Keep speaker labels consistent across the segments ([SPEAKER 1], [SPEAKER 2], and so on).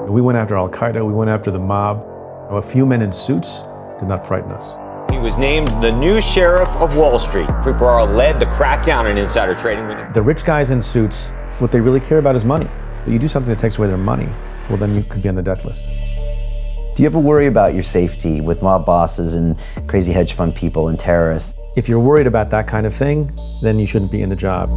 [SPEAKER 1] We went after Al-Qaeda, we went after the mob. A few men in suits did not frighten us.
[SPEAKER 2] He was named the new sheriff of Wall Street. Preet Bharara led the crackdown on insider trading.
[SPEAKER 1] The rich guys in suits, what they really care about is money. But you do something that takes away their money, well, then you could be on the death list.
[SPEAKER 3] Do you ever worry about your safety with mob bosses and crazy hedge fund people and terrorists?
[SPEAKER 1] If you're worried about that kind of thing, then you shouldn't be in the job.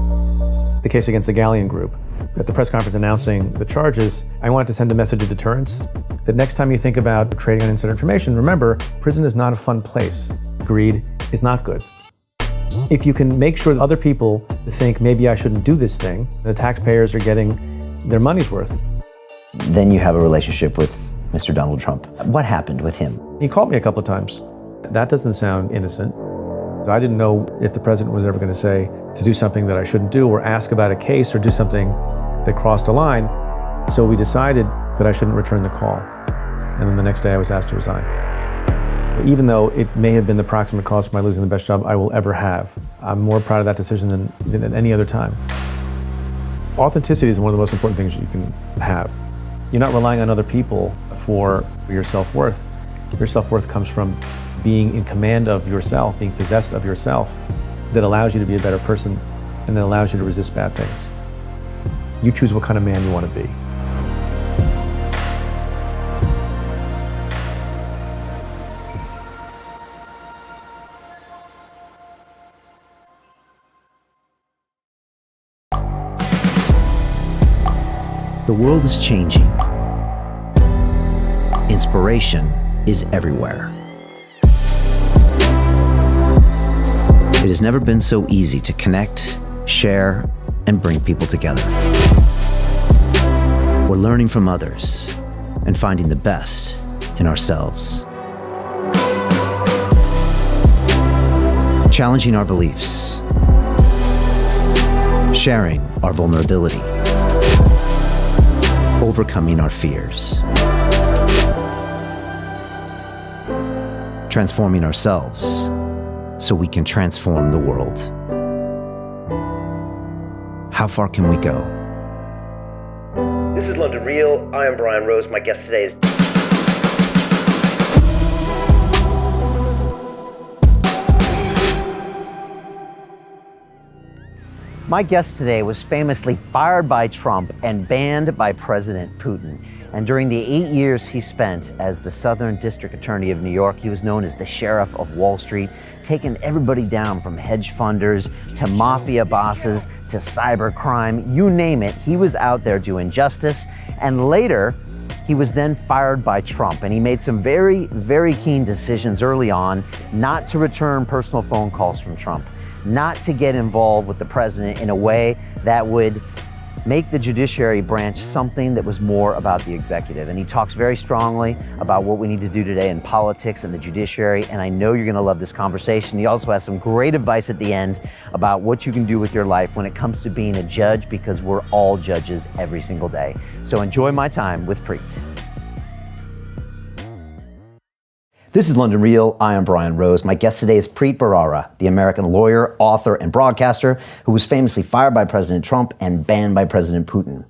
[SPEAKER 1] The case against the Galleon Group, at the press conference announcing the charges, I wanted to send a message of deterrence. That next time you think about trading on insider information, remember, prison is not a fun place. Greed is not good. If you can make sure that other people think, maybe I shouldn't do this thing, the taxpayers are getting their money's worth.
[SPEAKER 3] Then you have a relationship with Mr. Donald Trump. What happened with him?
[SPEAKER 1] He called me a couple of times. That doesn't sound innocent. I didn't know if the president was ever going to say to do something that I shouldn't do or ask about a case or do something that crossed a line. So we decided that I shouldn't return the call. And then the next day I was asked to resign. Even though it may have been the proximate cause for my losing the best job I will ever have, I'm more proud of that decision than at any other time. Authenticity is one of the most important things you can have. You're not relying on other people for your self-worth. Your self-worth comes from being in command of yourself, being possessed of yourself, that allows you to be a better person and that allows you to resist bad things. You choose what kind of man you want to be.
[SPEAKER 3] The world is changing. Inspiration is everywhere. It has never been so easy to connect, share, and bring people together. We're learning from others and finding the best in ourselves. Challenging our beliefs. Sharing our vulnerability. Overcoming our fears. Transforming ourselves so we can transform the world. How far can we go? This is London Real. I am Brian Rose. My guest today is... My guest today was famously fired by Trump and banned by President Putin. And during the 8 years he spent as the Southern District Attorney of New York, he was known as the Sheriff of Wall Street, taking everybody down from hedge funders to mafia bosses to cybercrime, you name it. He was out there doing justice. And later, he was then fired by Trump. And he made some very, very keen decisions early on not to return personal phone calls from Trump, not to get involved with the president in a way that would make the judiciary branch something that was more about the executive. And he talks very strongly about what we need to do today in politics and the judiciary, and I know you're gonna love this conversation. He also has some great advice at the end about what you can do with your life when it comes to being a judge, because we're all judges every single day. So enjoy my time with Preet. This is London Real. I am Brian Rose. My guest today is Preet Bharara, the American lawyer, author, and broadcaster who was famously fired by President Trump and banned by President Putin.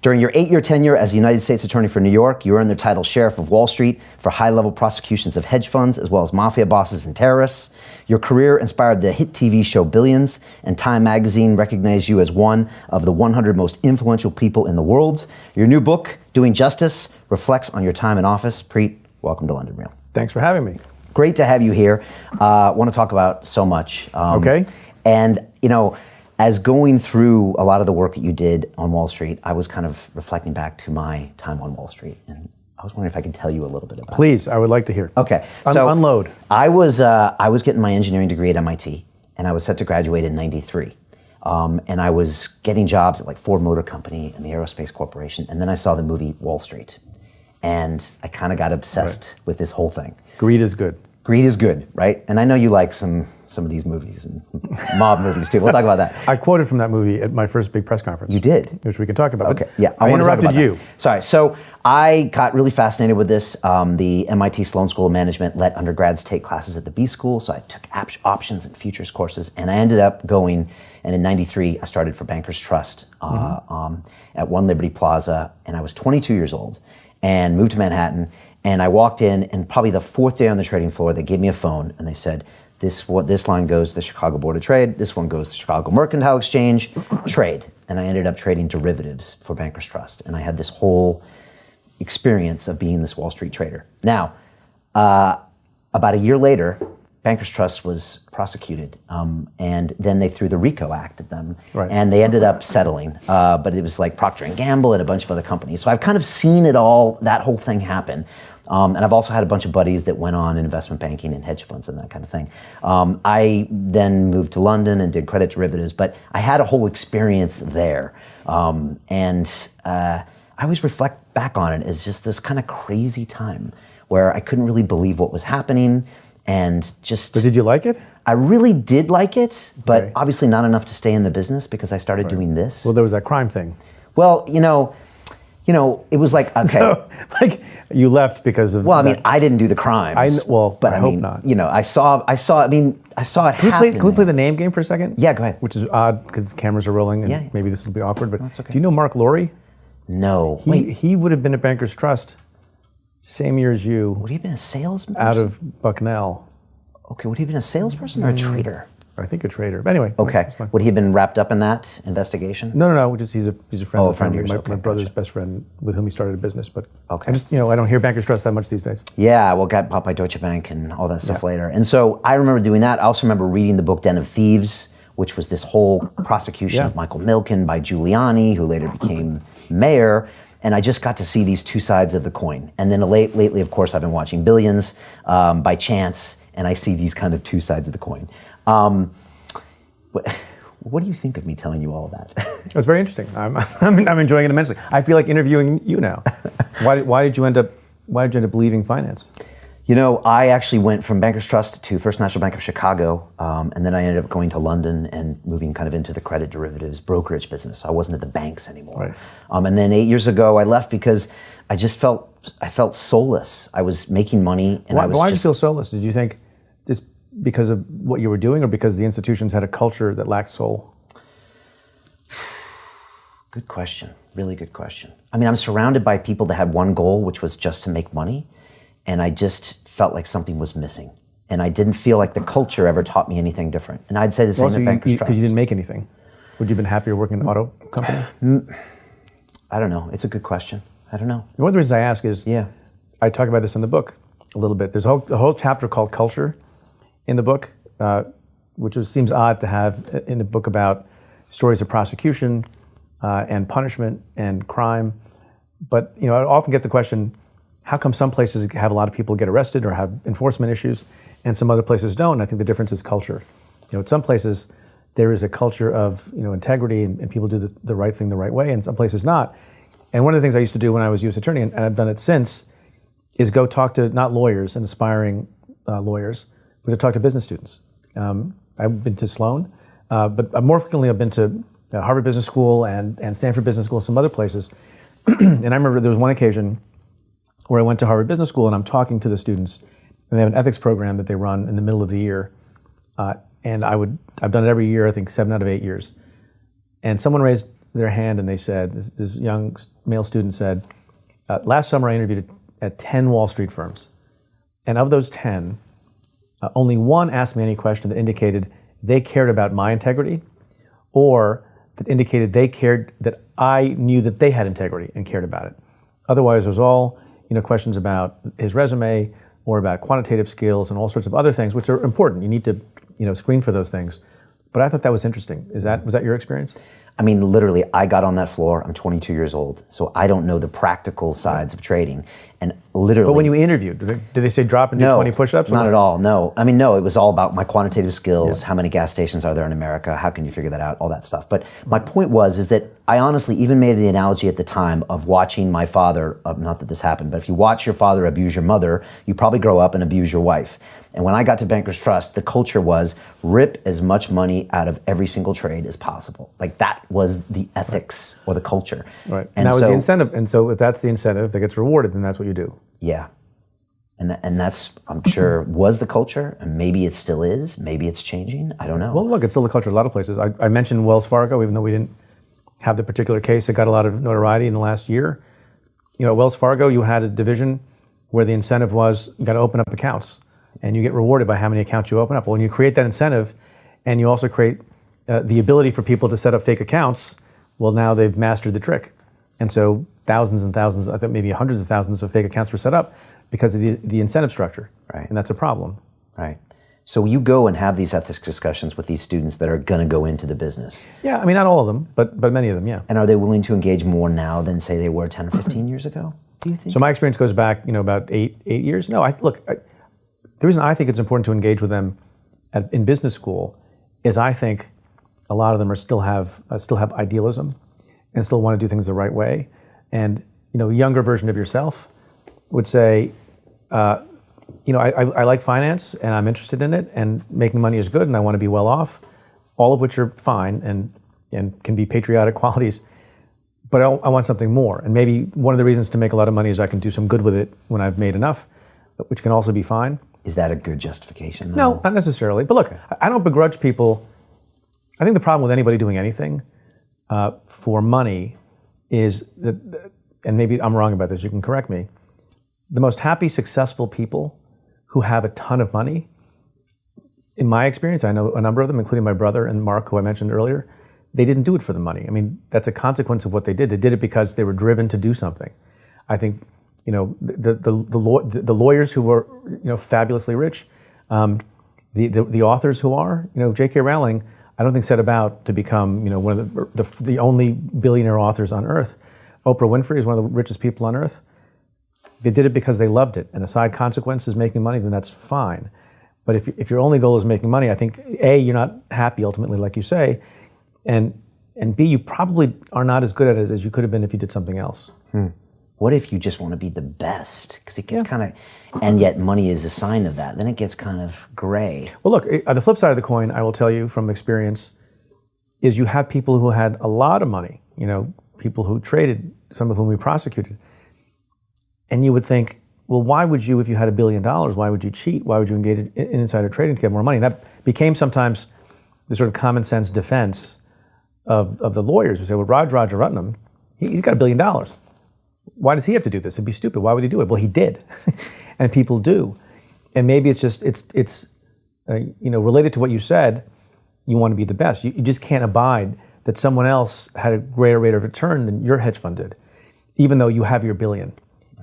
[SPEAKER 3] During your 8-year tenure as the United States Attorney for New York, you earned the title Sheriff of Wall Street for high-level prosecutions of hedge funds as well as mafia bosses and terrorists. Your career inspired the hit TV show Billions, and Time magazine recognized you as one of the 100 most influential people in the world. Your new book, Doing Justice, reflects on your time in office. Preet, welcome to London Real.
[SPEAKER 1] Thanks for having me.
[SPEAKER 3] Great to have you here. I want to talk about so much.
[SPEAKER 1] Okay.
[SPEAKER 3] And, you know, as going through a lot of the work that you did on Wall Street, I was kind of reflecting back to my time on Wall Street. And I was wondering if I could tell you a little bit about it.
[SPEAKER 1] Please, I would like to hear.
[SPEAKER 3] Okay. So
[SPEAKER 1] unload.
[SPEAKER 3] I was getting my engineering degree at MIT, and I was set to graduate in '93. And I was getting jobs at like Ford Motor Company and the Aerospace Corporation. And then I saw the movie Wall Street. And I kind of got obsessed with this whole thing.
[SPEAKER 1] Greed is good.
[SPEAKER 3] Greed is good, right? And I know you like some of these movies and mob movies too. We'll talk about that.
[SPEAKER 1] I quoted from that movie at my first big press conference.
[SPEAKER 3] You did?
[SPEAKER 1] Which we can talk about.
[SPEAKER 3] Okay, yeah.
[SPEAKER 1] I interrupted you.
[SPEAKER 3] That. Sorry. So I got really fascinated with this. The MIT Sloan School of Management let undergrads take classes at the B School, so I took options and futures courses, and I ended up going, and in '93, I started for Bankers Trust at One Liberty Plaza, and I was 22 years old. and moved to Manhattan. And I walked in, and probably the fourth day on the trading floor, they gave me a phone, and they said, this line goes to the Chicago Board of Trade, this one goes to Chicago Mercantile Exchange, trade. And I ended up trading derivatives for Bankers Trust. And I had this whole experience of being this Wall Street trader. Now, about a year later, Bankers Trust was prosecuted, and then they threw the RICO Act at them,
[SPEAKER 1] right.
[SPEAKER 3] And they ended up settling. But it was like Procter & Gamble and a bunch of other companies. So I've kind of seen it all, that whole thing happen. And I've also had a bunch of buddies that went on in investment banking and hedge funds and that kind of thing. I then moved to London and did credit derivatives, but I had a whole experience there. I always reflect back on it as just this kind of crazy time where I couldn't really believe what was happening and just...
[SPEAKER 1] But did you like it?
[SPEAKER 3] I really did like it, but
[SPEAKER 1] Okay.
[SPEAKER 3] obviously not enough to stay in the business because I started doing this.
[SPEAKER 1] Well, there was that crime thing.
[SPEAKER 3] Well, it was like, okay.
[SPEAKER 1] So, like, you left because of...
[SPEAKER 3] Well, I mean, I didn't do the crimes.
[SPEAKER 1] But I hope
[SPEAKER 3] mean,
[SPEAKER 1] not.
[SPEAKER 3] I saw it happen.
[SPEAKER 1] Can we play the name game for a second?
[SPEAKER 3] Yeah, go ahead.
[SPEAKER 1] Which is odd because cameras are rolling and
[SPEAKER 3] Yeah.
[SPEAKER 1] maybe this will be awkward, but
[SPEAKER 3] That's okay.
[SPEAKER 1] do you know Mark Laurie?
[SPEAKER 3] No.
[SPEAKER 1] He would have been at Bankers Trust same year as you,
[SPEAKER 3] Would he have been a salesman?
[SPEAKER 1] out of Bucknell.
[SPEAKER 3] Okay, would he have been a salesperson or a trader?
[SPEAKER 1] I think a trader. But anyway.
[SPEAKER 3] Okay.
[SPEAKER 1] that's fine.
[SPEAKER 3] Would he have been wrapped up in that investigation?
[SPEAKER 1] No. Just he's a friend
[SPEAKER 3] Oh,
[SPEAKER 1] of
[SPEAKER 3] a friend
[SPEAKER 1] the
[SPEAKER 3] of
[SPEAKER 1] family.
[SPEAKER 3] yours.
[SPEAKER 1] My
[SPEAKER 3] Okay,
[SPEAKER 1] brother's
[SPEAKER 3] gotcha.
[SPEAKER 1] best friend with whom he started a business. But
[SPEAKER 3] Okay.
[SPEAKER 1] I don't hear Bankers Trust that much these days.
[SPEAKER 3] Yeah, well, got bought by Deutsche Bank and all that stuff
[SPEAKER 1] Yeah.
[SPEAKER 3] later. And so I remember doing that. I also remember reading the book Den of Thieves, which was this whole prosecution
[SPEAKER 1] Yeah.
[SPEAKER 3] of Michael Milken by Giuliani, who later became mayor. And I just got to see these two sides of the coin. And then lately, of course, I've been watching Billions by chance, and I see these kind of two sides of the coin. What do you think of me telling you all of that?
[SPEAKER 1] It's very interesting. I'm enjoying it immensely. I feel like interviewing you now. Why did you end up leaving finance?
[SPEAKER 3] I actually went from Bankers Trust to First National Bank of Chicago, and then I ended up going to London and moving kind of into the credit derivatives brokerage business. I wasn't at the banks anymore.
[SPEAKER 1] Right.
[SPEAKER 3] And then 8 years ago, I left because I just felt soulless. I was making money, and
[SPEAKER 1] Why did you feel soulless? Did you think just because of what you were doing, or because the institutions had a culture that lacked soul?
[SPEAKER 3] Good question. Really good question. I mean, I'm surrounded by people that had one goal, which was just to make money. And I just felt like something was missing. And I didn't feel like the culture ever taught me anything different. And I'd say the same at Bankers Trust.
[SPEAKER 1] Because you didn't make anything. Would you have been happier working in an auto company?
[SPEAKER 3] I don't know. It's a good question. I don't know.
[SPEAKER 1] One of the reasons I ask is,
[SPEAKER 3] Yeah.
[SPEAKER 1] I talk about this in the book a little bit. There's a whole chapter called Culture in the book, which seems odd to have in a book about stories of prosecution and punishment and crime. But I often get the question, how come some places have a lot of people get arrested or have enforcement issues and some other places don't? And I think the difference is culture. At some places there is a culture of integrity and people do the right thing the right way, and some places not. And one of the things I used to do when I was U.S. attorney, and I've done it since, is go talk to not lawyers and aspiring lawyers, but to talk to business students. I've been to Sloan, but more frequently I've been to Harvard Business School and Stanford Business School, some other places. And I remember there was one occasion where I went to Harvard Business School and I'm talking to the students, and they have an ethics program that they run in the middle of the year. And I've done it every year, I think 7 out of 8 years. And someone raised their hand and they said, this young male student said, last summer I interviewed at 10 Wall Street firms. And of those 10, only one asked me any question that indicated they cared about my integrity, or that indicated they cared that I knew that they had integrity and cared about it. Otherwise, it was all questions about his resume or about quantitative skills and all sorts of other things, which are important. You need to screen for those things. But I thought that was interesting. Was that your experience?
[SPEAKER 3] I mean, literally, I got on that floor. I'm 22 years old, so I don't know the practical sides of trading. And literally...
[SPEAKER 1] But when you interviewed, did they say drop and do 20 push-ups?
[SPEAKER 3] Not at all, no. I mean, no, it was all about my quantitative skills, how many gas stations are there in America, how can you figure that out, all that stuff. But my point is that I honestly even made the analogy at the time of watching my father, not that this happened, but if you watch your father abuse your mother, you probably grow up and abuse your wife. And when I got to Bankers Trust, the culture was rip as much money out of every single trade as possible. Like that was the ethics or the culture.
[SPEAKER 1] Right. And that was the incentive. And so if that's the incentive that gets rewarded, then that's what you do.
[SPEAKER 3] Yeah. And that's, I'm sure, was the culture, and maybe it still is, maybe it's changing, I don't know.
[SPEAKER 1] Well, look, it's still the culture in a lot of places. I mentioned Wells Fargo, even though we didn't have the particular case that got a lot of notoriety in the last year. at Wells Fargo, you had a division where the incentive was you got to open up accounts, and you get rewarded by how many accounts you open up. Well, when you create that incentive, and you also create the ability for people to set up fake accounts, well, now they've mastered the trick. And so thousands and thousands, I think maybe hundreds of thousands of fake accounts were set up because of the incentive structure.
[SPEAKER 3] Right.
[SPEAKER 1] And that's a problem.
[SPEAKER 3] Right. So you go and have these ethics discussions with these students that are going to go into the business.
[SPEAKER 1] Yeah, I mean, not all of them, but many of them, yeah.
[SPEAKER 3] And are they willing to engage more now than, say, they were 10 or 15 years ago, do you think?
[SPEAKER 1] So my experience goes back, about eight years. No, the reason I think it's important to engage with them in business school is I think a lot of them still have idealism and still want to do things the right way. And, a younger version of yourself would say, I like finance and I'm interested in it and making money is good and I want to be well off, all of which are fine and can be patriotic qualities, but I want something more. And maybe one of the reasons to make a lot of money is I can do some good with it when I've made enough, which can also be fine.
[SPEAKER 3] Is that a good justification, though?
[SPEAKER 1] No, not necessarily. But look, I don't begrudge people. I think the problem with anybody doing anything for money is that, and maybe I'm wrong about this, you can correct me, the most happy, successful people who have a ton of money, in my experience, I know a number of them, including my brother and Mark, who I mentioned earlier, they didn't do it for the money. I mean, that's a consequence of what they did. They did it because they were driven to do something. I think, the lawyers who were, fabulously rich, the authors who are, J.K. Rowling, I don't think set about to become, one of the only billionaire authors on earth. Oprah Winfrey is one of the richest people on earth. They did it because they loved it, and a side consequence is making money, then that's fine. But if your only goal is making money, I think A, you're not happy ultimately, like you say, and B, you probably are not as good at it as you could have been if you did something else.
[SPEAKER 3] What if you just want to be the best? Because it gets kind of, and yet money is a sign of that. Then it gets kind of gray.
[SPEAKER 1] Well, look, the flip side of the coin, I will tell you from experience, is you have people who had a lot of money, people who traded, some of whom we prosecuted. And you would think, well, why would you, if you had $1 billion, why would you cheat? Why would you engage in insider trading to get more money? And that became sometimes the sort of common sense defense of the lawyers who say, well, Roger Rutnam, he's got $1 billion. Why does he have to do this? It'd be stupid. Why would he do it? Well, he did, and people do. And maybe it's just related to what you said. You want to be the best. You just can't abide that someone else had a greater rate of return than your hedge fund did, even though you have your $1 billion.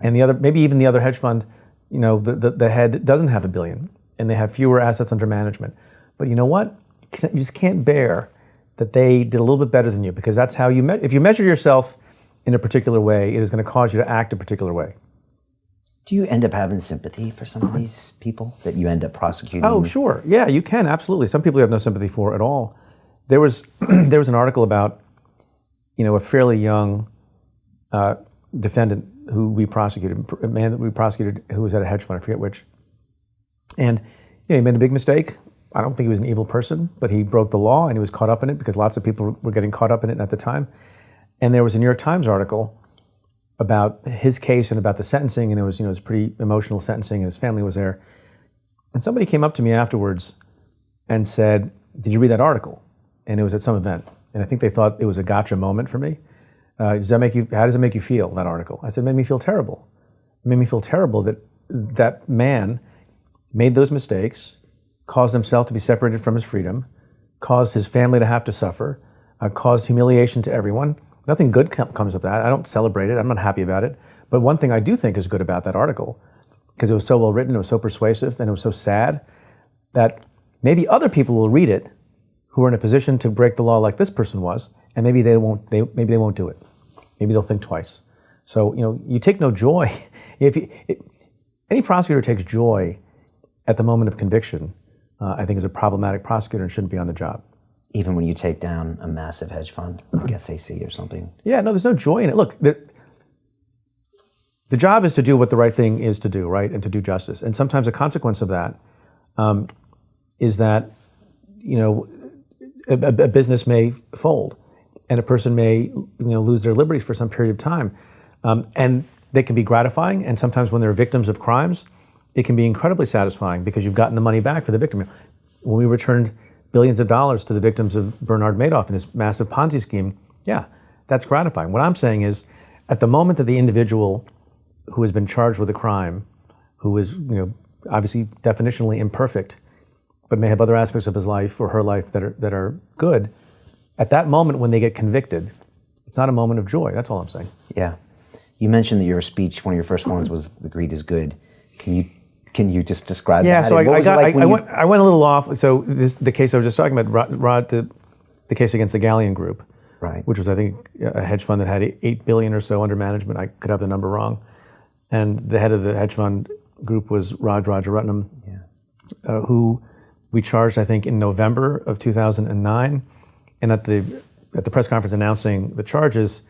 [SPEAKER 1] And maybe even the other hedge fund, the head doesn't have $1 billion, and they have fewer assets under management. But you know what? You just can't bear that they did a little bit better than you, because that's how you if you measure yourself in a particular way, it is going to cause you to act a particular way.
[SPEAKER 3] Do you end up having sympathy for some of these people that you end up prosecuting?
[SPEAKER 1] Oh, sure. Yeah, you can, absolutely. Some people you have no sympathy for at all. There was an article about, a fairly young defendant who we prosecuted, a man that we prosecuted who was at a hedge fund, I forget which. And he made a big mistake. I don't think he was an evil person, but he broke the law and he was caught up in it because lots of people were getting caught up in it at the time. And there was a New York Times article about his case and about the sentencing, and it was, it was pretty emotional sentencing, and his family was there. And somebody came up to me afterwards and said, "Did you read that article?" And it was at some event. And I think they thought it was a gotcha moment for me. How does it make you feel, that article? I said, it made me feel terrible. It made me feel terrible that that man made those mistakes, caused himself to be separated from his freedom, caused his family to have to suffer, caused humiliation to everyone. Nothing good comes of that. I don't celebrate it. I'm not happy about it. But one thing I do think is good about that article, because it was so well written, it was so persuasive, and it was so sad, that maybe other people will read it who are in a position to break the law like this person was, and maybe they won't do it. Maybe they'll think twice. So, you take no joy. Any prosecutor takes joy at the moment of conviction, I think is a problematic prosecutor and shouldn't be on the job.
[SPEAKER 3] Even when you take down a massive hedge fund, like SAC or something?
[SPEAKER 1] Yeah, no, there's no joy in it. Look, the job is to do what the right thing is to do, right? And to do justice. And sometimes a consequence of that is that, a business may fold and a person may, lose their liberties for some period of time. And they can be gratifying. And sometimes when they're victims of crimes, it can be incredibly satisfying because you've gotten the money back for the victim. When we returned billions of dollars to the victims of Bernard Madoff and his massive Ponzi scheme, yeah, that's gratifying. What I'm saying is, at the moment that the individual who has been charged with a crime, who is, obviously definitionally imperfect, but may have other aspects of his life or her life that are good, at that moment when they get convicted, it's not a moment of joy. That's all I'm saying.
[SPEAKER 3] Yeah. You mentioned that your speech, one of your first ones, was "The greed is good." Can you just describe that?
[SPEAKER 1] Yeah, so
[SPEAKER 3] And what was it like when you-
[SPEAKER 1] I went a little off. So the case I was just talking about, the case against the Galleon Group,
[SPEAKER 3] Right.
[SPEAKER 1] which was, I think, a hedge fund that had $8 billion or so under management. I could have the number wrong. And the head of the hedge fund group was Rajaratnam, who we charged, I think, in November of 2009. And at the press conference announcing the charges,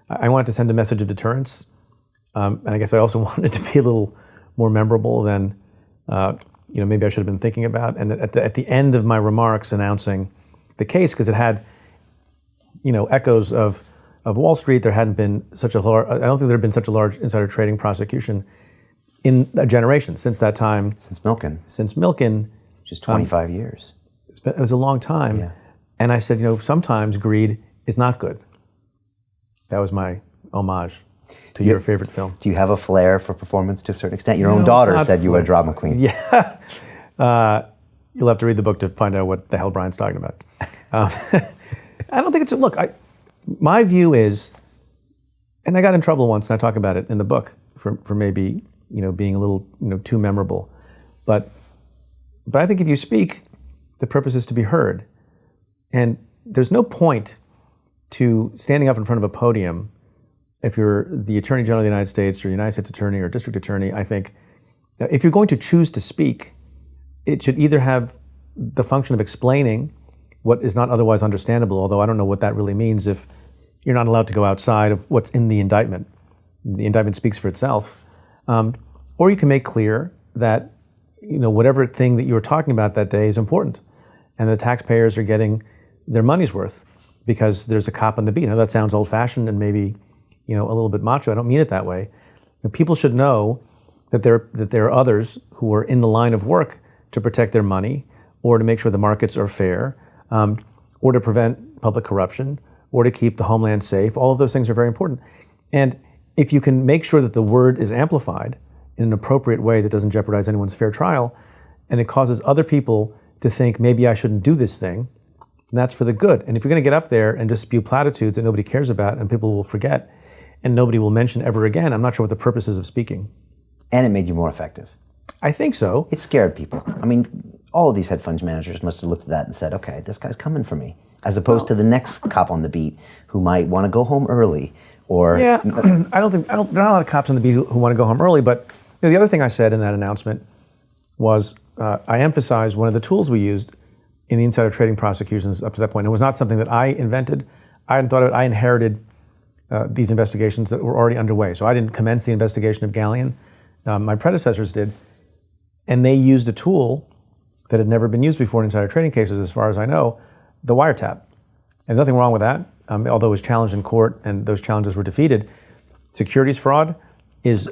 [SPEAKER 1] I wanted to send a message of deterrence. And I guess I also wanted to be a little more memorable than maybe I should have been thinking about. And at the end of my remarks announcing the case, because it had echoes of Wall Street, there hadn't been such a large, I don't think there had been such a large insider trading prosecution in a generation since that time.
[SPEAKER 3] Since Milken.
[SPEAKER 1] Since Milken.
[SPEAKER 3] Just 25 years.
[SPEAKER 1] It was a long time.
[SPEAKER 3] Yeah.
[SPEAKER 1] And I said, sometimes greed is not good. That was my homage to your favorite film.
[SPEAKER 3] Do you have a flair for performance to a certain extent? Your own daughter said you were a drama queen.
[SPEAKER 1] Yeah. You'll have to read the book to find out what the hell Brian's talking about. I don't think it's my view is, and I got in trouble once, and I talk about it in the book for maybe being a little too memorable, but I think if you speak, the purpose is to be heard, and there's no point to standing up in front of a podium if you're the Attorney General of the United States or United States Attorney or District Attorney. I think if you're going to choose to speak, it should either have the function of explaining what is not otherwise understandable, although I don't know what that really means if you're not allowed to go outside of what's in the indictment. The indictment speaks for itself. Or you can make clear that whatever thing that you were talking about that day is important, and the taxpayers are getting their money's worth because there's a cop on the beat. That sounds old-fashioned and maybe a little bit macho. I don't mean it that way. People should know that there are others who are in the line of work to protect their money, or to make sure the markets are fair, or to prevent public corruption, or to keep the homeland safe. All of those things are very important. And if you can make sure that the word is amplified in an appropriate way that doesn't jeopardize anyone's fair trial, and it causes other people to think, maybe I shouldn't do this thing, and that's for the good. And if you're going to get up there and just spew platitudes that nobody cares about and people will forget and nobody will mention ever again, I'm not sure what the purpose is of speaking.
[SPEAKER 3] And it made you more effective.
[SPEAKER 1] I think so.
[SPEAKER 3] It scared people. I mean, all of these hedge fund managers must have looked at that and said, okay, this guy's coming for me, as opposed to the next cop on the beat who might want to go home early. Or
[SPEAKER 1] yeah, there are not a lot of cops on the beat who want to go home early, but the other thing I said in that announcement was I emphasized one of the tools we used in the insider trading prosecutions up to that point. It was not something that I invented. I hadn't thought of it. I inherited these investigations that were already underway. So I didn't commence the investigation of Galleon. My predecessors did. And they used a tool that had never been used before in insider trading cases, as far as I know, the wiretap. And nothing wrong with that, although it was challenged in court and those challenges were defeated. Securities fraud is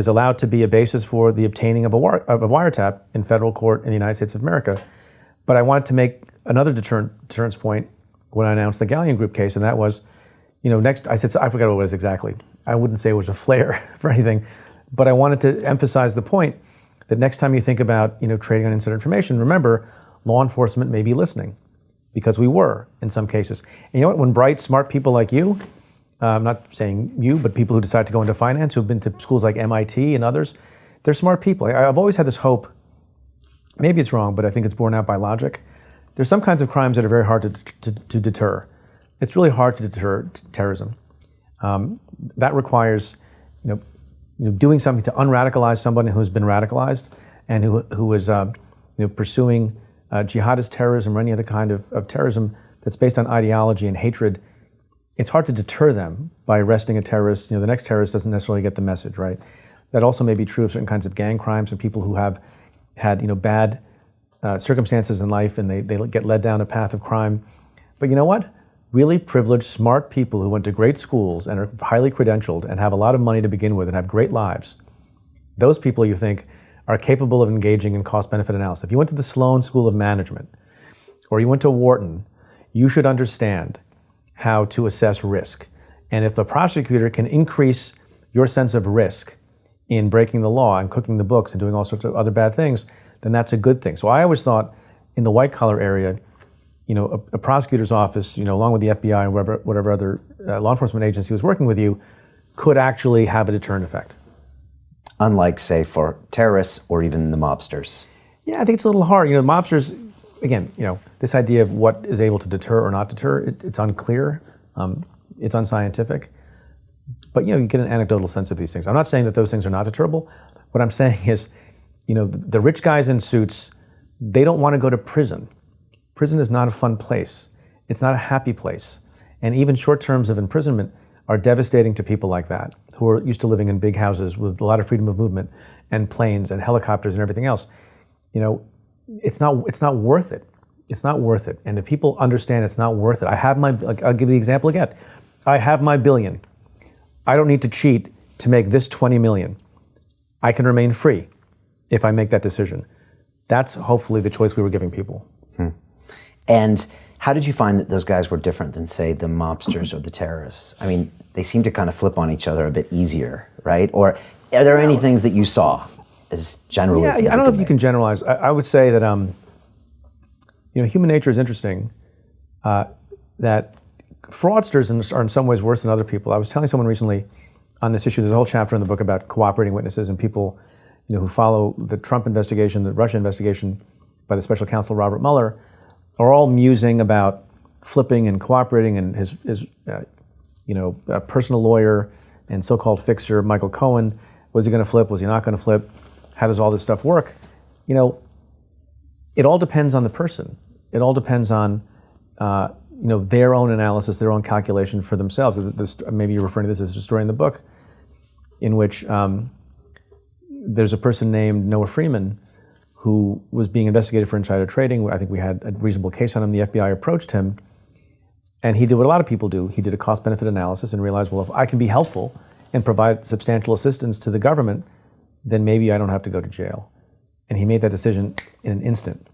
[SPEAKER 1] allowed to be a basis for the obtaining of a wiretap in federal court in the United States of America. But I wanted to make another deterrence point when I announced the Galleon Group case, and that was, next, I said, I forgot what it was exactly. I wouldn't say it was a flair for anything, but I wanted to emphasize the point that next time you think about, trading on insider information, remember, law enforcement may be listening, because we were in some cases. And you know what? When bright, smart people like you, I'm not saying you, but people who decide to go into finance, who've been to schools like MIT and others, they're smart people. I've always had this hope, maybe it's wrong, but I think it's borne out by logic. There's some kinds of crimes that are very hard to deter. It's really hard to deter terrorism. That requires, doing something to unradicalize somebody who's been radicalized and who is pursuing jihadist terrorism or any other kind of terrorism that's based on ideology and hatred. It's hard to deter them by arresting a terrorist. The next terrorist doesn't necessarily get the message, right? That also may be true of certain kinds of gang crimes and people who have had bad circumstances in life and they get led down a path of crime. But you know what? Really privileged, smart people who went to great schools and are highly credentialed and have a lot of money to begin with and have great lives, those people you think are capable of engaging in cost-benefit analysis. If you went to the Sloan School of Management or you went to Wharton, you should understand how to assess risk. And if the prosecutor can increase your sense of risk in breaking the law and cooking the books and doing all sorts of other bad things, then that's a good thing. So I always thought in the white collar area, a prosecutor's office, along with the FBI and whatever other law enforcement agency was working with you, could actually have a deterrent effect.
[SPEAKER 3] Unlike, say, for terrorists or even the mobsters.
[SPEAKER 1] Yeah, I think it's a little hard. Mobsters, again, this idea of what is able to deter or not deter, it's unclear. It's unscientific. But, you get an anecdotal sense of these things. I'm not saying that those things are not deterrable. What I'm saying is, the rich guys in suits, they don't want to go to prison. Prison is not a fun place. It's not a happy place. And even short terms of imprisonment are devastating to people like that, who are used to living in big houses with a lot of freedom of movement and planes and helicopters and everything else. It's not worth it. It's not worth it. And if people understand it's not worth it, I'll give you the example again. I have my billion. I don't need to cheat to make this 20 million. I can remain free if I make that decision. That's hopefully the choice we were giving people.
[SPEAKER 3] And how did you find that those guys were different than, say, the mobsters or the terrorists? I mean, they seem to kind of flip on each other a bit easier, right? Or are there any things that you saw as generally?
[SPEAKER 1] Yeah, I don't know if you can generalize. I would say that human nature is interesting. That fraudsters are in some ways worse than other people. I was telling someone recently on this issue. There's a whole chapter in the book about cooperating witnesses and people, who follow the Trump investigation, the Russia investigation by the special counsel Robert Mueller, are all musing about flipping and cooperating, and his personal lawyer and so-called fixer Michael Cohen. Was he going to flip? Was he not going to flip? How does all this stuff work? It all depends on the person. It all depends on their own analysis, their own calculation for themselves. Maybe you're referring to this as a story in the book, in which there's a person named Noah Freeman who was being investigated for insider trading. I think we had a reasonable case on him. The FBI approached him, and he did what a lot of people do. He did a cost-benefit analysis and realized, well, if I can be helpful and provide substantial assistance to the government, then maybe I don't have to go to jail. And he made that decision in an instant.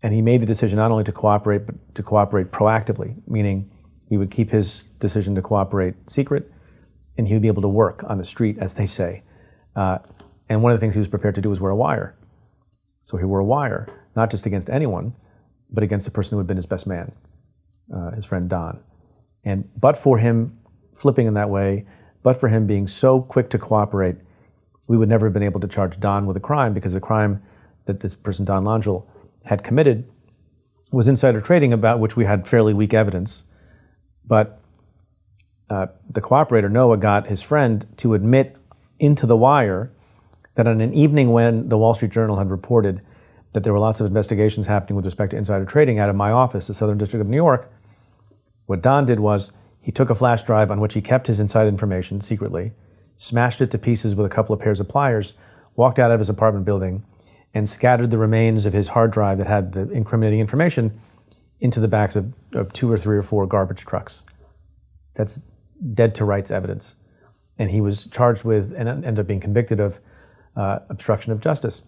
[SPEAKER 1] And he made the decision not only to cooperate, but to cooperate proactively, meaning he would keep his decision to cooperate secret, and he would be able to work on the street, as they say. And one of the things he was prepared to do was wear a wire. So he wore a wire, not just against anyone, but against the person who had been his best man, his friend Don. But for him flipping in that way, but for him being so quick to cooperate, we would never have been able to charge Don with a crime, because the crime that this person, Don Langell, had committed was insider trading, about which we had fairly weak evidence. But the cooperator, Noah, got his friend to admit into the wire that on an evening when the Wall Street Journal had reported that there were lots of investigations happening with respect to insider trading out of my office, the Southern District of New York, what Don did was he took a flash drive on which he kept his inside information secretly, smashed it to pieces with a couple of pairs of pliers, walked out of his apartment building, and scattered the remains of his hard drive that had the incriminating information into the backs of 2 or 3 or 4 garbage trucks. That's dead to rights evidence. And he was charged with and ended up being convicted of obstruction of justice.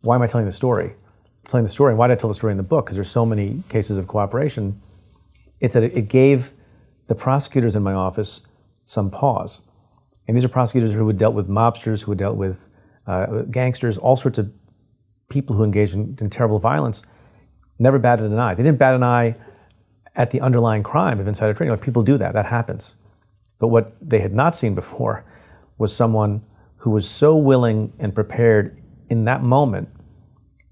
[SPEAKER 1] Why am I telling the story? I'm telling the story, and why did I tell the story in the book? Because there's so many cases of cooperation. It's that it gave the prosecutors in my office some pause. And these are prosecutors who had dealt with mobsters, who had dealt with gangsters, all sorts of people who engaged in terrible violence, never batted an eye. They didn't bat an eye at the underlying crime of insider trading. Like, people do that happens. But what they had not seen before was someone who was so willing and prepared in that moment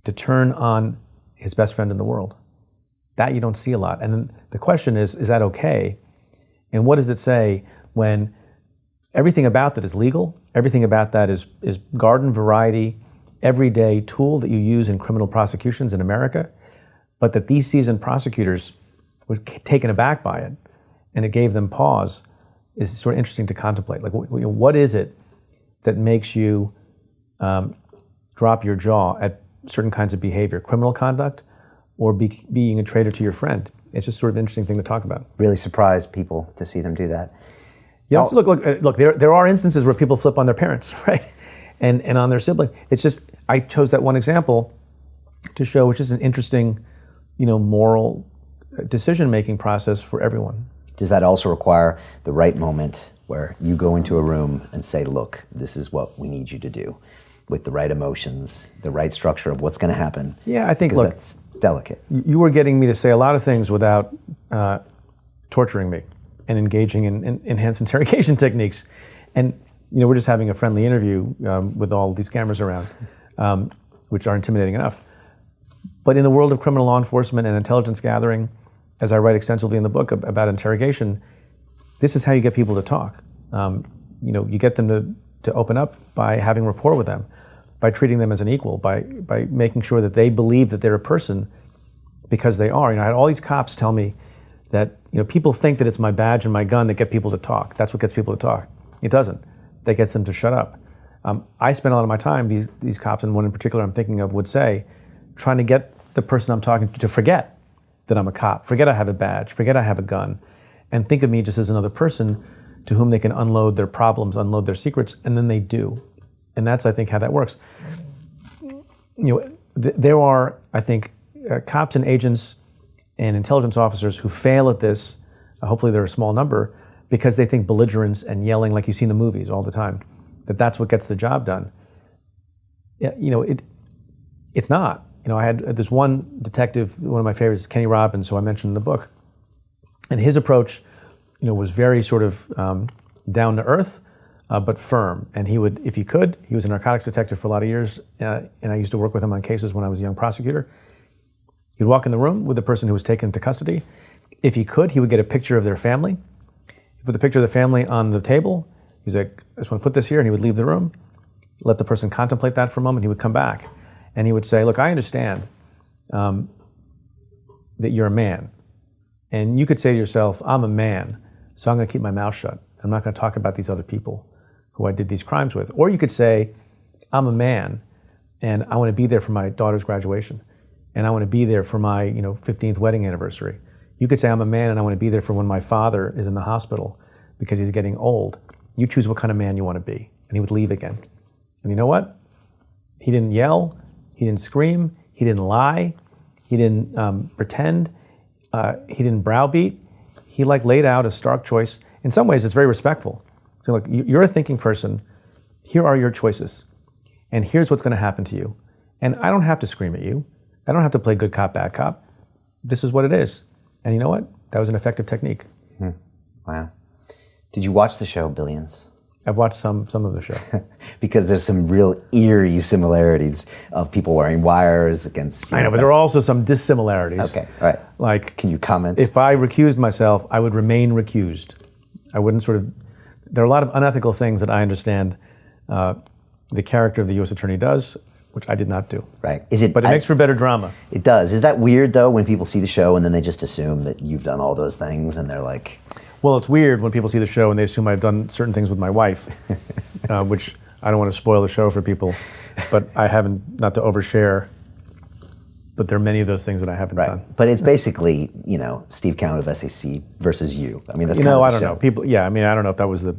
[SPEAKER 1] to turn on his best friend in the world. That you don't see a lot. And then the question is that okay? And what does it say when everything about that is legal, everything about that is garden variety, everyday tool that you use in criminal prosecutions in America, but that these seasoned prosecutors were taken aback by it, and it gave them pause, is sort of interesting to contemplate. Like, what is it that makes you drop your jaw at certain kinds of behavior, criminal conduct, or being a traitor to your friend? It's just sort of an interesting thing to talk about.
[SPEAKER 3] Really surprised people to see them do that.
[SPEAKER 1] Yeah, so look. There are instances where people flip on their parents, right, and on their sibling. It's just, I chose that one example to show, which is an interesting, moral decision-making process for everyone.
[SPEAKER 3] Does that also require the right moment where you go into a room and say, look, this is what we need you to do, with the right emotions, the right structure of what's going to happen?
[SPEAKER 1] Yeah, I think, look,
[SPEAKER 3] that's delicate.
[SPEAKER 1] You were getting me to say a lot of things without torturing me and engaging in enhanced interrogation techniques. And we're just having a friendly interview with all these cameras around, which are intimidating enough. But in the world of criminal law enforcement and intelligence gathering, as I write extensively in the book about interrogation, this is how you get people to talk. You get them to open up by having rapport with them, by treating them as an equal, by making sure that they believe that they're a person because they are. I had all these cops tell me that people think that it's my badge and my gun that get people to talk. That's what gets people to talk. It doesn't. That gets them to shut up. I spend a lot of my time, these cops, and one in particular I'm thinking of would say, trying to get the person I'm talking to forget that I'm a cop, forget I have a badge, forget I have a gun, and think of me just as another person to whom they can unload their problems, unload their secrets, and then they do. And that's, I think, how that works. There are, I think, cops and agents and intelligence officers who fail at this, hopefully they're a small number, because they think belligerence and yelling like you see in the movies all the time, that's what gets the job done. It's not. I had this one detective, one of my favorites, Kenny Robbins, who I mentioned in the book, and his approach, was very sort of down to earth, but firm. And he would, if he could, he was a narcotics detective for a lot of years, and I used to work with him on cases when I was a young prosecutor. He'd walk in the room with the person who was taken into custody. If he could, he would get a picture of their family. He'd put the picture of the family on the table. He's like, I just want to put this here, and he would leave the room, let the person contemplate that for a moment. He would come back, and he would say, look, I understand that you're a man. And you could say to yourself, I'm a man, so I'm going to keep my mouth shut. I'm not going to talk about these other people who I did these crimes with. Or you could say, I'm a man, and I want to be there for my daughter's graduation, and I want to be there for my 15th wedding anniversary. You could say, I'm a man, and I want to be there for when my father is in the hospital because he's getting old. You choose what kind of man you want to be. And he would leave again. And you know what? He didn't yell. He didn't scream. He didn't lie. He didn't pretend. He didn't browbeat. He laid out a stark choice. In some ways, it's very respectful. So look, you're a thinking person. Here are your choices. And here's what's going to happen to you. And I don't have to scream at you. I don't have to play good cop, bad cop. This is what it is. And you know what? That was an effective technique.
[SPEAKER 3] Wow. Did you watch the show Billions?
[SPEAKER 1] I've watched some of the show.
[SPEAKER 3] Because there's some real eerie similarities of people wearing wires against...
[SPEAKER 1] I know, but there are also some dissimilarities.
[SPEAKER 3] Okay, all right.
[SPEAKER 1] Like...
[SPEAKER 3] Can you comment?
[SPEAKER 1] If I recused myself, I would remain recused. I wouldn't there are a lot of unethical things that I understand the character of the U.S. Attorney does, which I did not do.
[SPEAKER 3] Right.
[SPEAKER 1] But it makes for better drama.
[SPEAKER 3] It does. Is that weird, though, when people see the show and then they just assume that you've done all those things and they're like...
[SPEAKER 1] Well, it's weird when people see the show and they assume I've done certain things with my wife, which I don't want to spoil the show for people, but I haven't, not to overshare, but there are many of those things that I haven't done.
[SPEAKER 3] But it's basically, Steve Count of SAC versus you. I mean, that's
[SPEAKER 1] I don't know. People, I don't know if that was I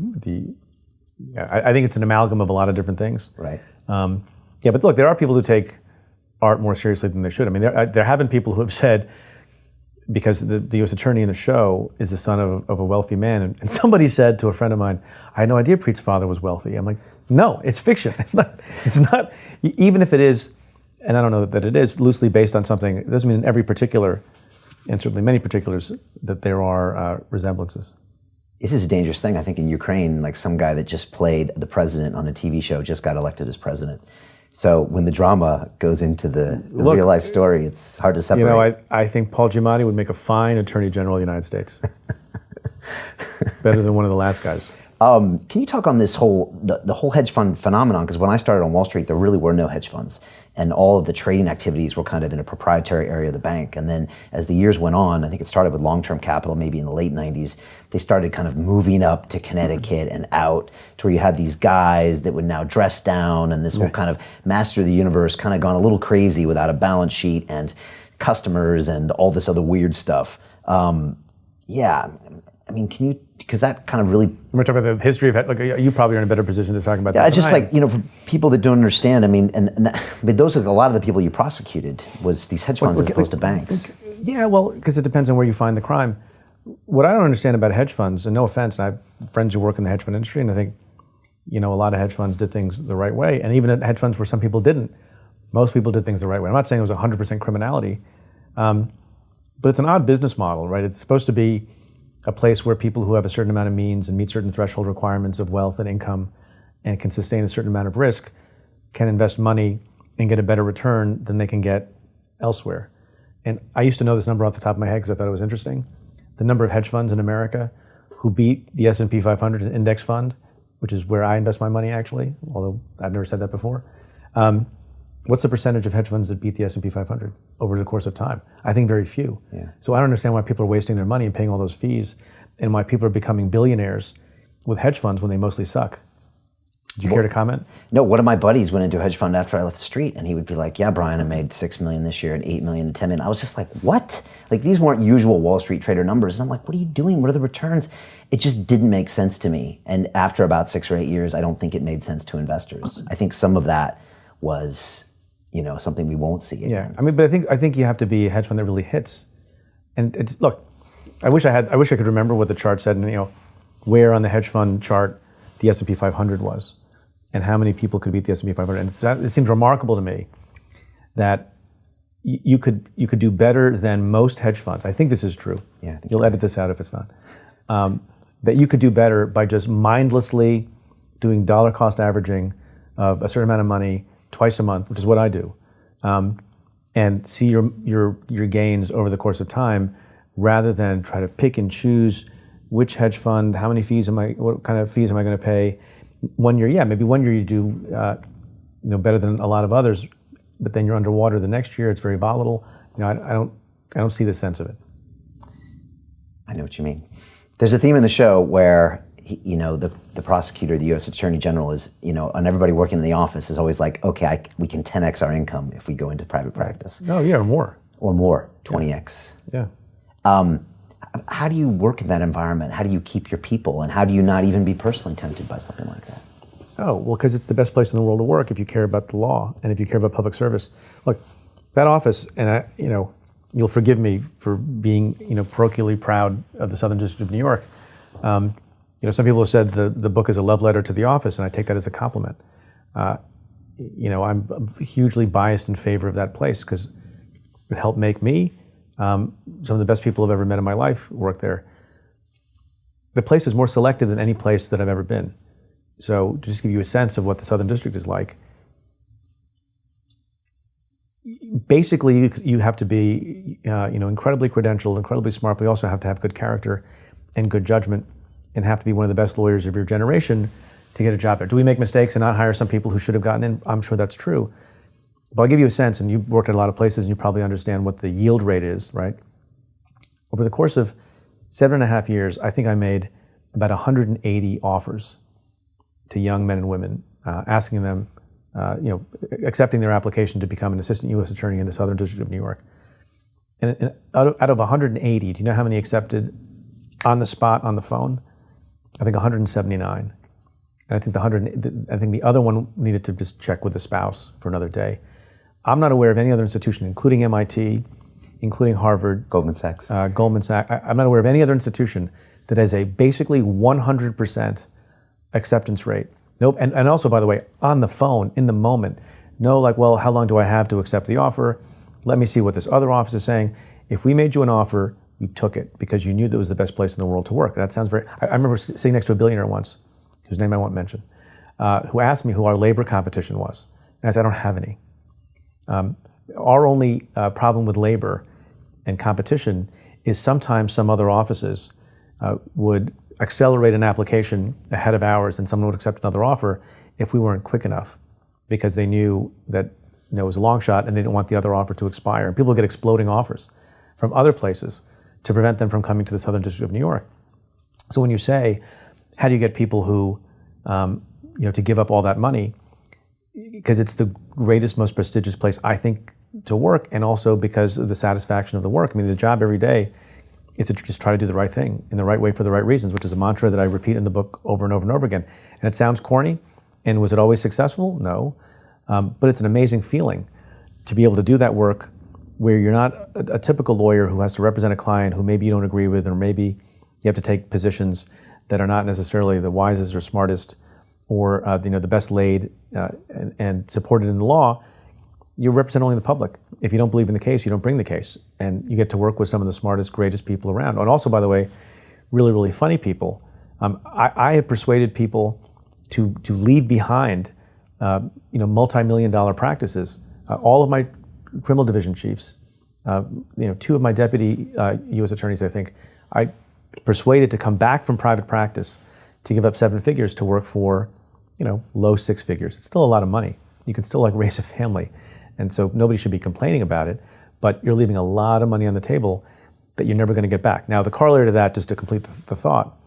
[SPEAKER 1] think it's an amalgam of a lot of different things.
[SPEAKER 3] Right.
[SPEAKER 1] But look, there are people who take art more seriously than they should. I mean, there have been people who have said, because the U.S. Attorney in the show is the son of a wealthy man. And somebody said to a friend of mine, I had no idea Preet's father was wealthy. I'm like, no, it's fiction. It's not, even if it is, and I don't know that it is, loosely based on something, it doesn't mean in every particular, and certainly many particulars, that there are resemblances.
[SPEAKER 3] This is a dangerous thing. I think in Ukraine, some guy that just played the president on a TV show just got elected as president. So when the drama goes into the real life story, it's hard to separate.
[SPEAKER 1] I think Paul Giamatti would make a fine Attorney General of the United States. Better than one of the last guys.
[SPEAKER 3] Can you talk on this the whole hedge fund phenomenon? Because when I started on Wall Street, there really were no hedge funds. And all of the trading activities were kind of in a proprietary area of the bank. And then as the years went on, I think it started with long-term capital, maybe in the late 90s, they started kind of moving up to Connecticut and out to where you had these guys that would now dress down, and this whole kind of master of the universe kind of gone a little crazy without a balance sheet and customers and all this other weird stuff. Can you, because that kind of really...
[SPEAKER 1] We're talking about the history of, you probably are in a better position to talk about that.
[SPEAKER 3] Just for people that don't understand, but those are a lot of the people you prosecuted was these hedge funds as opposed to banks.
[SPEAKER 1] Yeah, well, because it depends on where you find the crime. what I don't understand about hedge funds, and no offense, and I have friends who work in the hedge fund industry, and I think, a lot of hedge funds did things the right way. And even at hedge funds where some people didn't, most people did things the right way. I'm not saying it was 100% criminality, but it's an odd business model, right? It's supposed to be a place where people who have a certain amount of means and meet certain threshold requirements of wealth and income and can sustain a certain amount of risk can invest money and get a better return than they can get elsewhere. And I used to know this number off the top of my head because I thought it was interesting. The number of hedge funds in America who beat the S&P 500, an index fund, which is where I invest my money actually, although I've never said that before. What's the percentage of hedge funds that beat the S&P 500 over the course of time? I think very few.
[SPEAKER 3] Yeah.
[SPEAKER 1] So I don't understand why people are wasting their money and paying all those fees, and why people are becoming billionaires with hedge funds when they mostly suck. Do you care to comment?
[SPEAKER 3] No, one of my buddies went into a hedge fund after I left the street, and he would be like, yeah, Brian, I made $6 million this year and $8 million and $10 million. I was just like, what? Like, these weren't usual Wall Street trader numbers. And I'm like, what are you doing? What are the returns? It just didn't make sense to me. And after about 6 or 8 years, I don't think it made sense to investors. I think some of that was, something we won't see again.
[SPEAKER 1] Yeah, but I think you have to be a hedge fund that really hits. And look, I wish I could remember what the chart said, and where on the hedge fund chart the S&P 500 was, and how many people could beat the S&P 500. And it seems remarkable to me that you could do better than most hedge funds. I think this is true.
[SPEAKER 3] Yeah,
[SPEAKER 1] you'll edit this out if it's not. That you could do better by just mindlessly doing dollar cost averaging of a certain amount of money twice a month, which is what I do, and see your gains over the course of time, rather than try to pick and choose which hedge fund, what kind of fees am I going to pay. 1 year, maybe 1 year you do better than a lot of others, but then you're underwater the next year. It's very volatile. I don't see the sense of it.
[SPEAKER 3] I know what you mean. There's a theme in the show where the prosecutor, the U.S. Attorney General is, and everybody working in the office is always like, okay, we can 10x our income if we go into private practice.
[SPEAKER 1] No, yeah, or more.
[SPEAKER 3] Or more, 20x.
[SPEAKER 1] Yeah.
[SPEAKER 3] How do you work in that environment? How do you keep your people? And how do you not even be personally tempted by something like that?
[SPEAKER 1] Oh, well, because it's the best place in the world to work if you care about the law and if you care about public service. Look, that office, and you'll forgive me for being, parochially proud of the Southern District of New York. Some people have said the book is a love letter to the office, and I take that as a compliment. I'm hugely biased in favor of that place because it helped make me. Some of the best people I've ever met in my life work there. The place is more selective than any place that I've ever been. So to just give you a sense of what the Southern District is like, basically you have to be incredibly credentialed, incredibly smart, but you also have to have good character and good judgment, and have to be one of the best lawyers of your generation to get a job there. Do we make mistakes and not hire some people who should have gotten in? I'm sure that's true. But I'll give you a sense, and you've worked at a lot of places and you probably understand what the yield rate is, right? Over the course of 7.5 years, I think I made about 180 offers to young men and women, asking them, accepting their application to become an assistant U.S. attorney in the Southern District of New York. And out of 180, do you know how many accepted on the spot, on the phone? I think 179. And I think the other one needed to just check with the spouse for another day. I'm not aware of any other institution, including MIT, including Harvard,
[SPEAKER 3] Goldman Sachs.
[SPEAKER 1] Goldman Sachs. I'm not aware of any other institution that has a basically 100% acceptance rate. Nope. And also, by the way, on the phone, in the moment, no, well, how long do I have to accept the offer? Let me see what this other office is saying. If we made you an offer, you took it because you knew that it was the best place in the world to work. That sounds I remember sitting next to a billionaire once, whose name I won't mention, who asked me who our labor competition was. And I said, I don't have any. Our only problem with labor and competition is sometimes some other offices would accelerate an application ahead of ours, and someone would accept another offer if we weren't quick enough, because they knew that it was a long shot and they didn't want the other offer to expire. And people get exploding offers from other places to prevent them from coming to the Southern District of New York. So when you say, how do you get people who, to give up all that money? Because it's the greatest, most prestigious place, I think, to work, and also because of the satisfaction of the work. I mean, the job every day is to just try to do the right thing in the right way for the right reasons, which is a mantra that I repeat in the book over and over and over again. And it sounds corny, and was it always successful? No. But it's an amazing feeling to be able to do that work where you're not a typical lawyer who has to represent a client who maybe you don't agree with, or maybe you have to take positions that are not necessarily the wisest or smartest, or the best laid and supported in the law. You represent only the public. If you don't believe in the case, you don't bring the case, and you get to work with some of the smartest, greatest people around. And also, by the way, really, really funny people. I have persuaded people to leave behind, multi-million-dollar practices. All of my criminal division chiefs, two of my deputy U.S. attorneys, I think, I persuaded to come back from private practice to give up 7 figures to work for, low 6 figures. It's still a lot of money. You can still raise a family. And so nobody should be complaining about it, but you're leaving a lot of money on the table that you're never going to get back. Now, the corollary to that, just to complete the thought,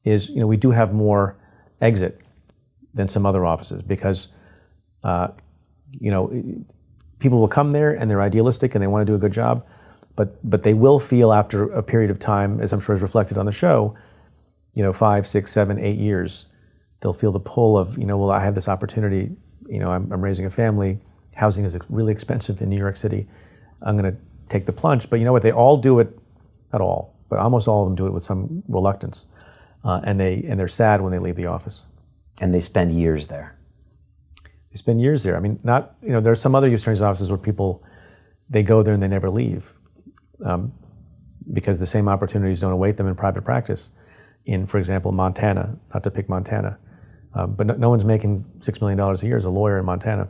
[SPEAKER 1] is we do have more exit than some other offices because, people will come there and they're idealistic and they want to do a good job, but they will feel after a period of time, as I'm sure is reflected on the show, 5, 6, 7, 8 years, they'll feel the pull of, well, I have this opportunity, I'm raising a family, housing is really expensive in New York City, I'm going to take the plunge. But you know what, they all do it, not all, but almost all of them do it with some reluctance, and they're sad when they leave the office.
[SPEAKER 3] And they spend years there.
[SPEAKER 1] They spend years there. I mean, there are some other U.S. attorneys' offices where people, they go there and they never leave, because the same opportunities don't await them in private practice. In, for example, Montana, not to pick Montana, but no one's making $6 million a year as a lawyer in Montana.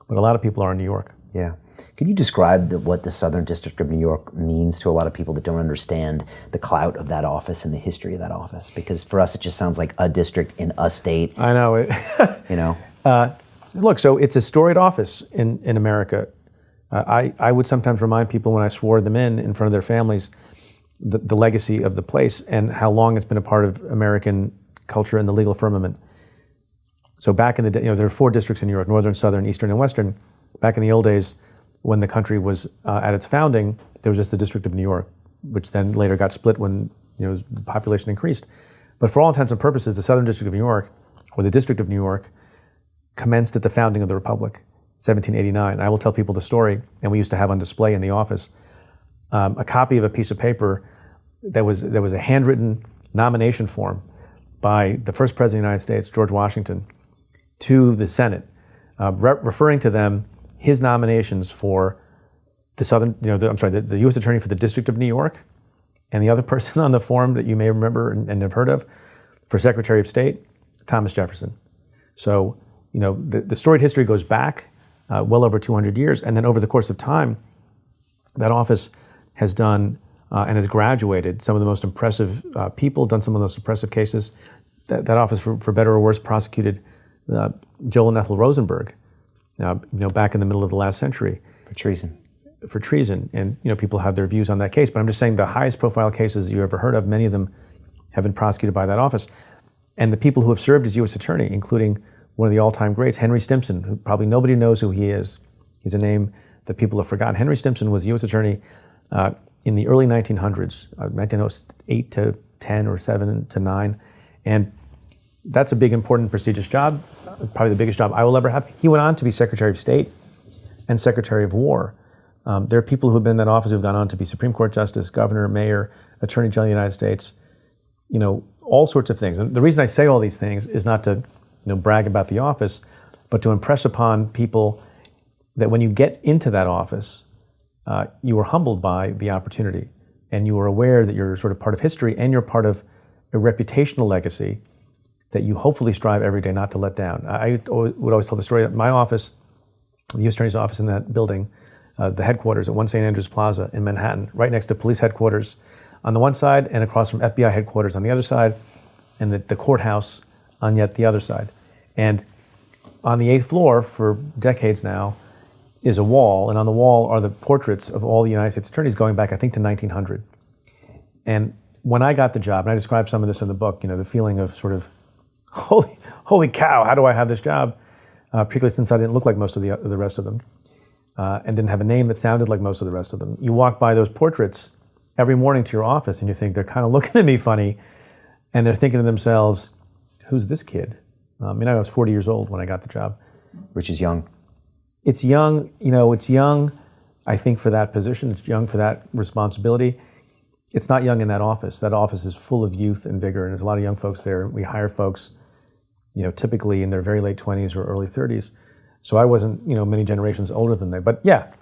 [SPEAKER 1] But a lot of people are in New York.
[SPEAKER 3] Yeah. Can you describe what the Southern District of New York means to a lot of people that don't understand the clout of that office and the history of that office? Because for us, it just sounds like a district in a state.
[SPEAKER 1] I know it. Look, so it's a storied office in America. I would sometimes remind people when I swore them in front of their families, the legacy of the place and how long it's been a part of American culture and the legal firmament. So back in the day, there are 4 districts in New York: Northern, Southern, Eastern, and Western. Back in the old days, when the country was at its founding, there was just the District of New York, which then later got split when the population increased. But for all intents and purposes, the Southern District of New York, or the District of New York, commenced at the founding of the Republic, 1789. I will tell people the story, and we used to have on display in the office a copy of a piece of paper that was a handwritten nomination form by the first President of the United States, George Washington, to the Senate, referring to them his nominations for the the U.S. Attorney for the District of New York, and the other person on the form that you may remember and have heard of for Secretary of State, Thomas Jefferson. So, the storied history goes back well over 200 years, and then over the course of time, that office has done and has graduated some of the most impressive people, done some of the most impressive cases. That office, for better or worse, prosecuted Joel and Ethel Rosenberg, back in the middle of the last century. For treason. And, people have their views on that case, but I'm just saying the highest profile cases you ever heard of, many of them have been prosecuted by that office. And the people who have served as U.S. Attorney, including one of the all-time greats, Henry Stimson, who probably nobody knows who he is. He's a name that people have forgotten. Henry Stimson was U.S. Attorney in the early 1900s, 1908 to 10 or 7 to 9. And that's a big, important, prestigious job, probably the biggest job I will ever have. He went on to be Secretary of State and Secretary of War. There are people who have been in that office who have gone on to be Supreme Court Justice, Governor, Mayor, Attorney General of the United States, all sorts of things. And the reason I say all these things is not to brag about the office, but to impress upon people that when you get into that office, you are humbled by the opportunity, and you are aware that you're sort of part of history and you're part of a reputational legacy that you hopefully strive every day not to let down. I would always tell the story that my office, the U.S. Attorney's office in that building, the headquarters at 1 St. Andrews Plaza in Manhattan, right next to police headquarters on the one side and across from FBI headquarters on the other side, and the courthouse on yet the other side. And on the 8th floor for decades now is a wall, and on the wall are the portraits of all the United States attorneys going back, I think, to 1900. And when I got the job, and I describe some of this in the book, the feeling of sort of, holy cow, how do I have this job? Particularly since I didn't look like most of the rest of them, and didn't have a name that sounded like most of the rest of them. You walk by those portraits every morning to your office, and you think they're kind of looking at me funny, and they're thinking to themselves, who's this kid? I was 40 years old when I got the job.
[SPEAKER 3] Which is young.
[SPEAKER 1] It's young, it's young, I think for that position, it's young for that responsibility. It's not young in that office. That office is full of youth and vigor, and there's a lot of young folks there. We hire folks, typically in their very late 20s or early 30s. So I wasn't, many generations older than they. But yeah,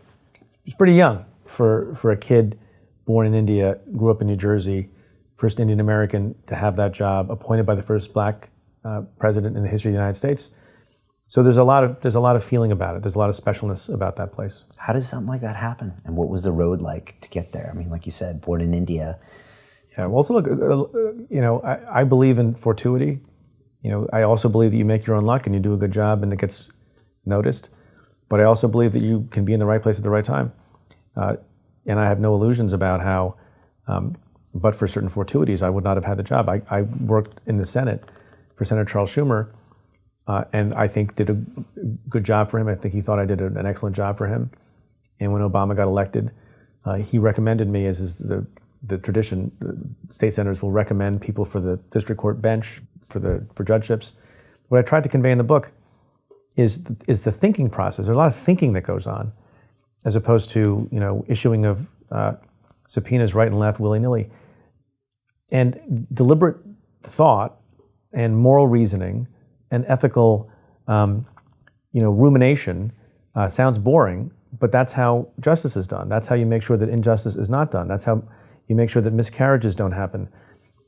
[SPEAKER 1] it's pretty young for a kid born in India, grew up in New Jersey, first Indian American to have that job, appointed by the first black president in the history of the United States. So there's a lot of feeling about it. There's a lot of specialness about that place.
[SPEAKER 3] How does something like that happen? And what was the road like to get there? I mean, like you said, born in India.
[SPEAKER 1] Yeah, well, also look, I believe in fortuity. I also believe that you make your own luck and you do a good job and it gets noticed. But I also believe that you can be in the right place at the right time. And I have no illusions about how, but for certain fortuities, I would not have had the job. I worked in the Senate for Senator Charles Schumer, and I think did a good job for him. I think he thought I did an excellent job for him. And when Obama got elected, he recommended me, as is the tradition. State senators will recommend people for the district court bench, for judgeships. What I tried to convey in the book is the thinking process. There's a lot of thinking that goes on, as opposed to issuing of subpoenas right and left willy-nilly. And deliberate thought and moral reasoning and ethical rumination sounds boring, but that's how justice is done. That's how you make sure that injustice is not done. That's how you make sure that miscarriages don't happen,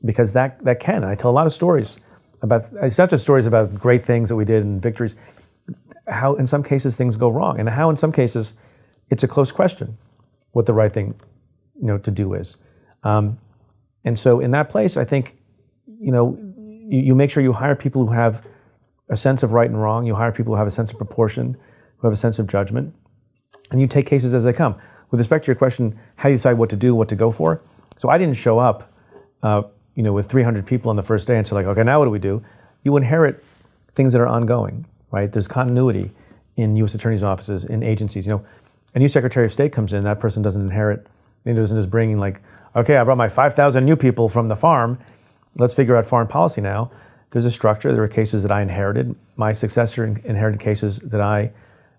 [SPEAKER 1] because that can. I tell a lot of stories about, it's not just stories about great things that we did and victories, how in some cases things go wrong, and how in some cases it's a close question what the right thing to do is. And so in that place, I think you make sure you hire people who have a sense of right and wrong. You hire people who have a sense of proportion, who have a sense of judgment, and you take cases as they come. With respect to your question, how do you decide what to do, what to go for? So I didn't show up, with 300 people on the first day and say, like, okay, now what do we do? You inherit things that are ongoing, right? There's continuity in U.S. attorneys' offices, in agencies. A new Secretary of State comes in, that person doesn't inherit, he doesn't just bring like, okay, I brought my 5,000 new people from the farm, let's figure out foreign policy now. There's a structure. There are cases that I inherited. My successor inherited cases that I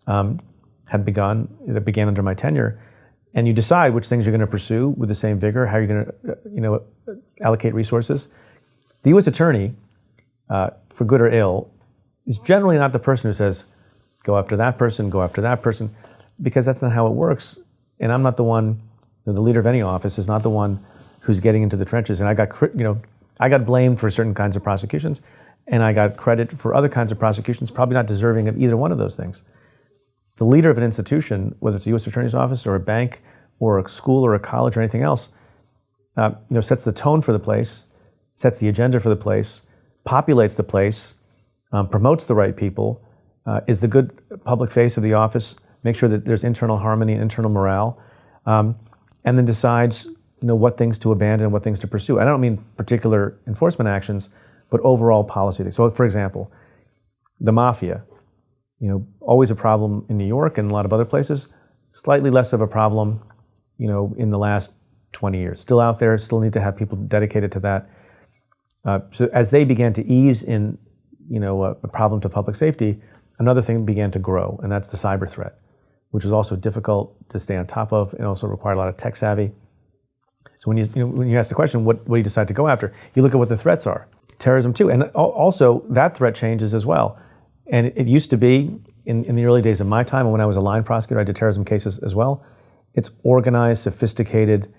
[SPEAKER 1] that began under my tenure. And you decide which things you're going to pursue with the same vigor, how you're going to allocate resources. The U.S. attorney, for good or ill, is generally not the person who says, go after that person, because that's not how it works. And I'm not the one, the leader of any office is not the one who's getting into the trenches. And I got blamed for certain kinds of prosecutions, and I got credit for other kinds of prosecutions, probably not deserving of either one of those things. The leader of an institution, whether it's a U.S. Attorney's Office or a bank or a school or a college or anything else, sets the tone for the place, sets the agenda for the place, populates the place, promotes the right people, is the good public face of the office, makes sure that there's internal harmony and internal morale, and then decides what things to abandon and what things to pursue. I don't mean particular enforcement actions, but overall policy. So, for example, the mafia, always a problem in New York and a lot of other places, slightly less of a problem, in the last 20 years. Still out there, still need to have people dedicated to that. So as they began to ease in, a problem to public safety, another thing began to grow, and that's the cyber threat, which is also difficult to stay on top of and also required a lot of tech savvy. So when you ask the question, what do you decide to go after? You look at what the threats are. Terrorism too, and also that threat changes as well. And it used to be, in the early days of my time, and when I was a line prosecutor, I did terrorism cases as well. It's organized, sophisticated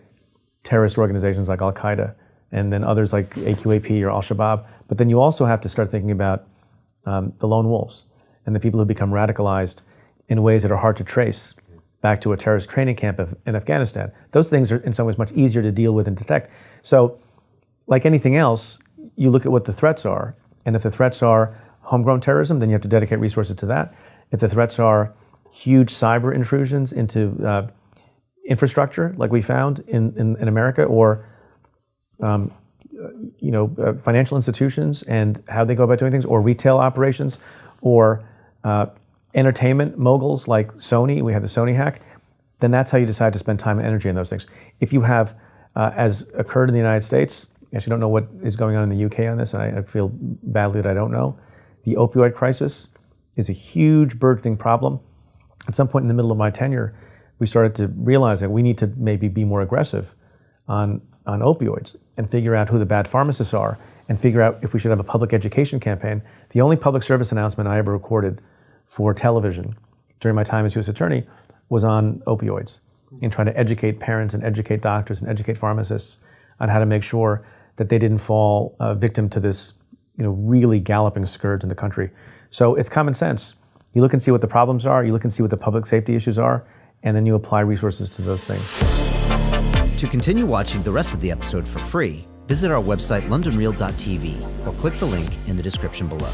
[SPEAKER 1] terrorist organizations like Al-Qaeda, and then others like AQAP or Al-Shabaab. But then you also have to start thinking about the lone wolves and the people who become radicalized in ways that are hard to trace back to a terrorist training camp in Afghanistan. Those things are in some ways much easier to deal with and detect. So like anything else, you look at what the threats are, and if the threats are homegrown terrorism, then you have to dedicate resources to that. If the threats are huge cyber intrusions into infrastructure, like we found in America, or financial institutions and how they go about doing things, or retail operations, or entertainment moguls like Sony, we had the Sony hack, then that's how you decide to spend time and energy on those things. If you have, as occurred in the United States, actually don't know what is going on in the UK on this, and I feel badly that I don't know, the opioid crisis is a huge burgeoning problem. At some point in the middle of my tenure, we started to realize that we need to maybe be more aggressive on opioids and figure out who the bad pharmacists are and figure out if we should have a public education campaign. The only public service announcement I ever recorded for television during my time as U.S. Attorney was on opioids and trying to educate parents and educate doctors and educate pharmacists on how to make sure that they didn't fall victim to this, really galloping scourge in the country. So it's common sense. You look and see what the problems are, you look and see what the public safety issues are, and then you apply resources to those things.
[SPEAKER 3] To continue watching the rest of the episode for free, visit our website londonreal.tv or click the link in the description below.